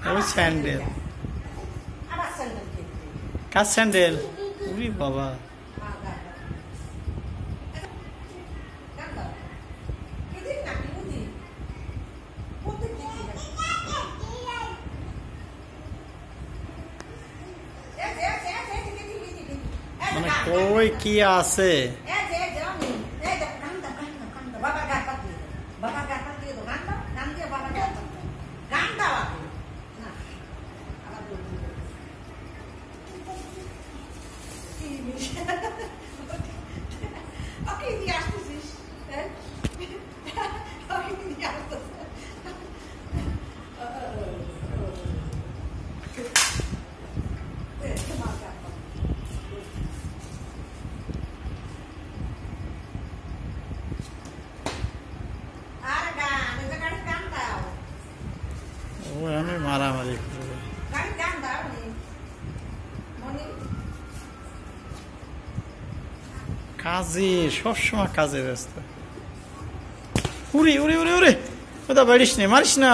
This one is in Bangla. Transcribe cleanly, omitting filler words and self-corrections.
ওই স্যান্ডেল কার স্যান্ডেল উরি বাবা মানে কই কি আছে আমি মারামারি করবো কাজে সবসময় কাজে ব্যস্ত উড়ি উড়ি উড়ি উড়ি কোথা বাড়িস নে মারিস না